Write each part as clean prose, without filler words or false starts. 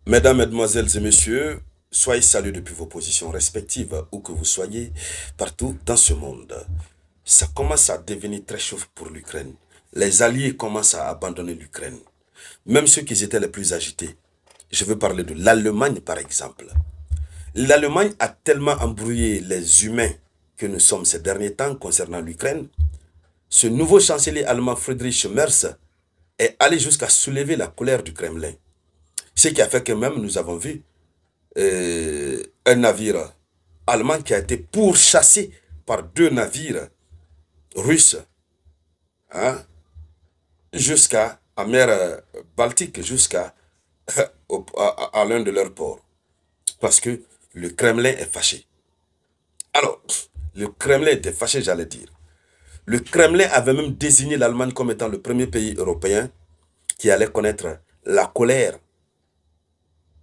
Mesdames, Mesdemoiselles et Messieurs, soyez salués depuis vos positions respectives, où que vous soyez, partout dans ce monde. Ça commence à devenir très chaud pour l'Ukraine. Les alliés commencent à abandonner l'Ukraine. Même ceux qui étaient les plus agités. Je veux parler de l'Allemagne, par exemple. L'Allemagne a tellement embrouillé les humains que nous sommes ces derniers temps concernant l'Ukraine. Ce nouveau chancelier allemand Friedrich Merz est allé jusqu'à soulever la colère du Kremlin. Ce qui a fait que même nous avons vu un navire allemand qui a été pourchassé par deux navires russes, hein, jusqu'à la mer Baltique, jusqu'à à l'un de leurs ports. Parce que le Kremlin est fâché. Alors, le Kremlin était fâché, j'allais dire. Le Kremlin avait même désigné l'Allemagne comme étant le premier pays européen qui allait connaître la colère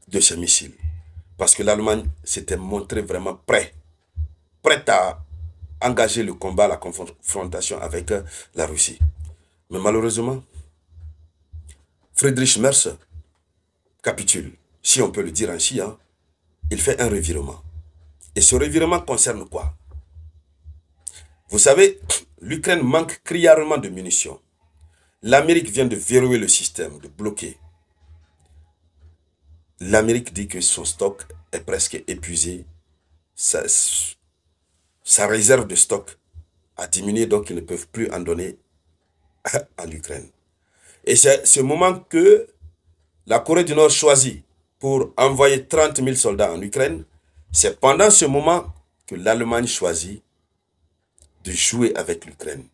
de ces missiles. Parce que l'Allemagne s'était montrée vraiment prête à engager le combat, la confrontation avec la Russie. Mais malheureusement, Friedrich Merz capitule, si on peut le dire ainsi, hein. Il fait un revirement. Et ce revirement concerne quoi? Vous savez, l'Ukraine manque criarement de munitions. L'Amérique vient de verrouiller le système, de bloquer. L'Amérique dit que son stock est presque épuisé. Sa réserve de stock a diminué, donc ils ne peuvent plus en donner à l'Ukraine. Et c'est ce moment que la Corée du Nord choisit pour envoyer 30 000 soldats en Ukraine. C'est pendant ce moment que l'Allemagne choisit de jouer avec l'Ukraine.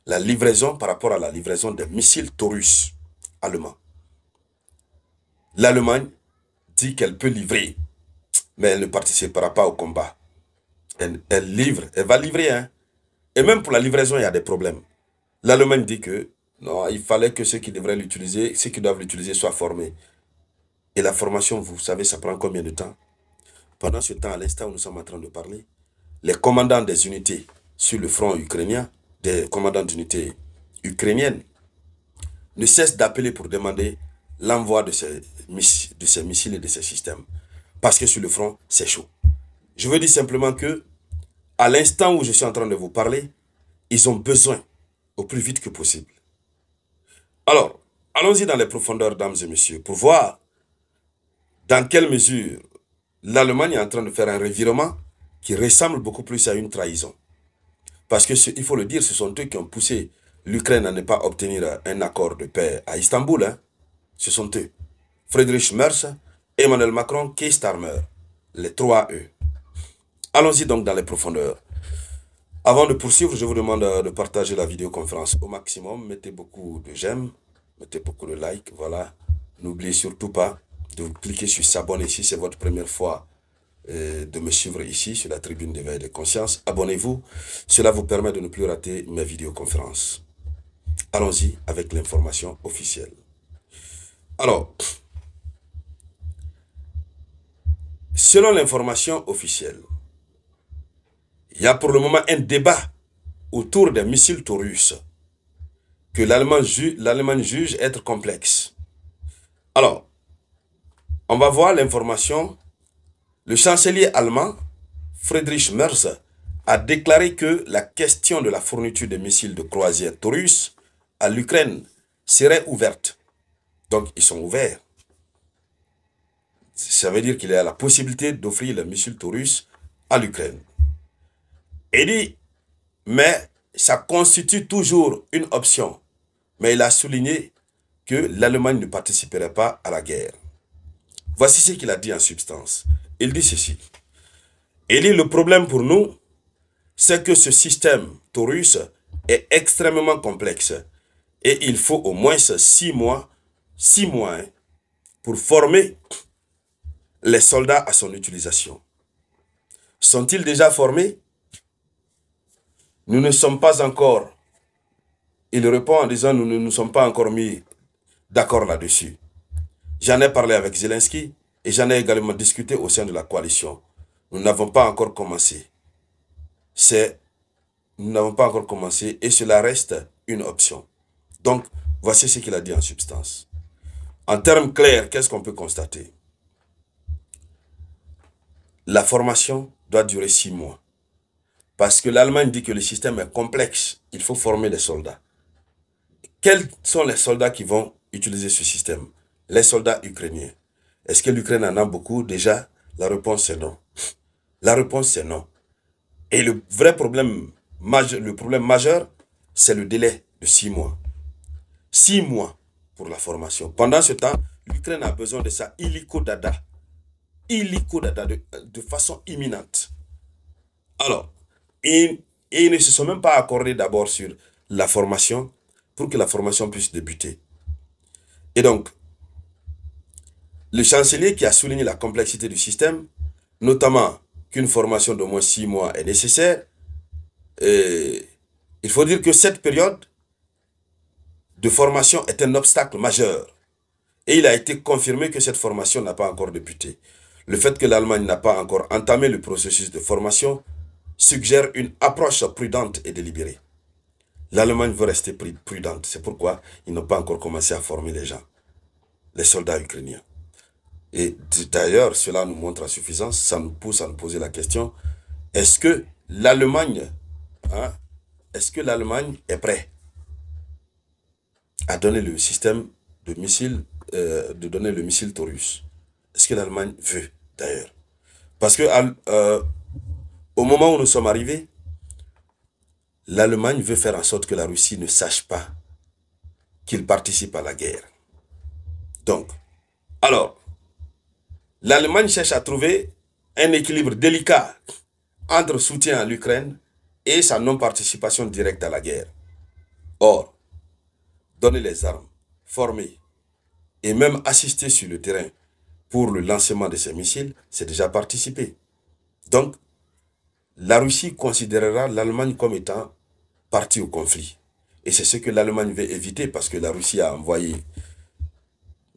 La livraison par rapport à la livraison des missiles Taurus allemands. L'Allemagne dit qu'elle peut livrer, mais elle ne participera pas au combat. Elle livre, elle va livrer, hein. Et même pour la livraison, il y a des problèmes. L'Allemagne dit que non, il fallait que ceux qui devraient l'utiliser, ceux qui doivent l'utiliser soient formés. Et la formation, vous savez, ça prend combien de temps? Pendant ce temps, à l'instant où nous sommes en train de parler, les commandants des unités sur le front ukrainien, des commandants d'unités ukrainiennes, ne cessent d'appeler pour demander l'envoi de ces missiles et de ces systèmes. Parce que sur le front, c'est chaud. Je veux dire simplement que, à l'instant où je suis en train de vous parler, ils ont besoin, au plus vite que possible. Alors, allons-y dans les profondeurs, dames et messieurs, pour voir dans quelle mesure l'Allemagne est en train de faire un revirement qui ressemble beaucoup plus à une trahison. Parce que, il faut le dire, ce sont eux qui ont poussé l'Ukraine à ne pas obtenir un accord de paix à Istanbul. Hein. Ce sont eux. Friedrich Merz, Emmanuel Macron, Keir Starmer. Les trois eux. Allons-y donc dans les profondeurs. Avant de poursuivre, je vous demande de partager la vidéoconférence au maximum. Mettez beaucoup de j'aime, mettez beaucoup de likes, voilà. N'oubliez surtout pas de cliquer sur s'abonner si c'est votre première fois de me suivre ici sur la tribune d'éveil de conscience. Abonnez-vous, cela vous permet de ne plus rater mes vidéoconférences. Allons-y avec l'information officielle. Alors, selon l'information officielle, il y a pour le moment un débat autour des missiles Taurus que l'Allemagne juge être complexe. Alors, on va voir l'information. Le chancelier allemand, Friedrich Merz, a déclaré que la question de la fourniture de missiles de croisière Taurus à l'Ukraine serait ouverte. Donc, ils sont ouverts. Ça veut dire qu'il y a la possibilité d'offrir les missiles Taurus à l'Ukraine. Il dit, mais ça constitue toujours une option. Mais il a souligné que l'Allemagne ne participerait pas à la guerre. Voici ce qu'il a dit en substance. Il dit ceci. Il dit, le problème pour nous, c'est que ce système Taurus est extrêmement complexe. Et il faut au moins 6 mois hein, pour former les soldats à son utilisation. Sont-ils déjà formés? Nous ne sommes pas encore. Il répond en disant, nous ne nous sommes pas encore mis d'accord là-dessus. J'en ai parlé avec Zelensky et j'en ai également discuté au sein de la coalition. Nous n'avons pas encore commencé. Nous n'avons pas encore commencé et cela reste une option. Donc, voici ce qu'il a dit en substance. En termes clairs, qu'est-ce qu'on peut constater? la formation doit durer 6 mois. Parce que l'Allemagne dit que le système est complexe. Il faut former les soldats. Quels sont les soldats qui vont utiliser ce système? Les soldats ukrainiens. Est-ce que l'Ukraine en a beaucoup? Déjà, la réponse est non. La réponse c'est non. Et le vrai problème majeur, c'est le délai de 6 mois. 6 mois pour la formation. Pendant ce temps, l'Ukraine a besoin de ça illico dada. Illico dada de façon imminente. Alors, ils ne se sont même pas accordés d'abord sur la formation pour que la formation puisse débuter. Et donc, le chancelier qui a souligné la complexité du système, notamment qu'une formation d'au moins 6 mois est nécessaire, et il faut dire que cette période de formation est un obstacle majeur. Et il a été confirmé que cette formation n'a pas encore débuté. Le fait que l'Allemagne n'a pas encore entamé le processus de formation suggère une approche prudente et délibérée. L'Allemagne veut rester prudente. C'est pourquoi ils n'ont pas encore commencé à former les gens, les soldats ukrainiens. Et d'ailleurs, cela nous montre à suffisance, ça nous pousse à nous poser la question, est-ce que l'Allemagne est prête à donner le système de missiles, de donner le missile Taurus? Est-ce que l'Allemagne veut, d'ailleurs? Parce que au moment où nous sommes arrivés, l'Allemagne veut faire en sorte que la Russie ne sache pas qu'il participe à la guerre. Donc, alors, l'Allemagne cherche à trouver un équilibre délicat entre soutien à l'Ukraine et sa non-participation directe à la guerre. Or, donner les armes, former et même assister sur le terrain pour le lancement de ces missiles, c'est déjà participer. Donc, la Russie considérera l'Allemagne comme étant partie au conflit. Et c'est ce que l'Allemagne veut éviter parce que la Russie a envoyé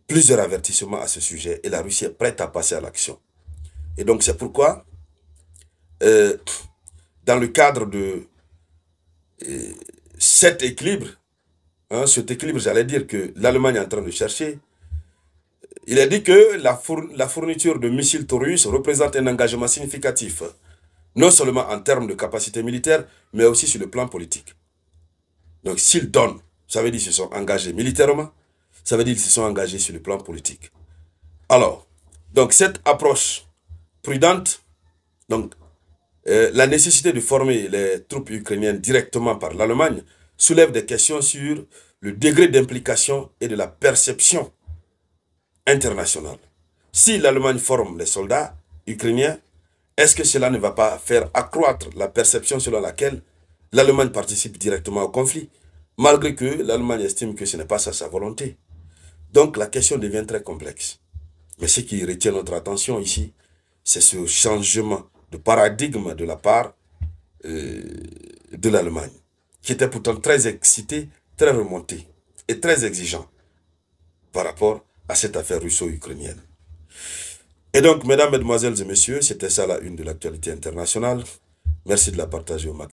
plusieurs avertissements à ce sujet et la Russie est prête à passer à l'action. Et donc c'est pourquoi, dans le cadre de cet équilibre, j'allais dire que l'Allemagne est en train de chercher, il a dit que la fourniture de missiles Taurus représente un engagement significatif, non seulement en termes de capacité militaire, mais aussi sur le plan politique. Donc s'ils donnent, ça veut dire qu'ils se sont engagés militairement, ça veut dire qu'ils se sont engagés sur le plan politique. Alors, donc cette approche prudente, donc la nécessité de former les troupes ukrainiennes directement par l'Allemagne soulève des questions sur le degré d'implication et de la perception internationale. Si l'Allemagne forme les soldats ukrainiens, est-ce que cela ne va pas faire accroître la perception selon laquelle l'Allemagne participe directement au conflit, malgré que l'Allemagne estime que ce n'est pas ça sa volonté? Donc la question devient très complexe. Mais ce qui retient notre attention ici, c'est ce changement de paradigme de la part de l'Allemagne, qui était pourtant très excité, très remonté et très exigeant par rapport à cette affaire russo-ukrainienne. Et donc, mesdames, mesdemoiselles et messieurs, c'était ça la une de l'actualité internationale. Merci de la partager au maximum.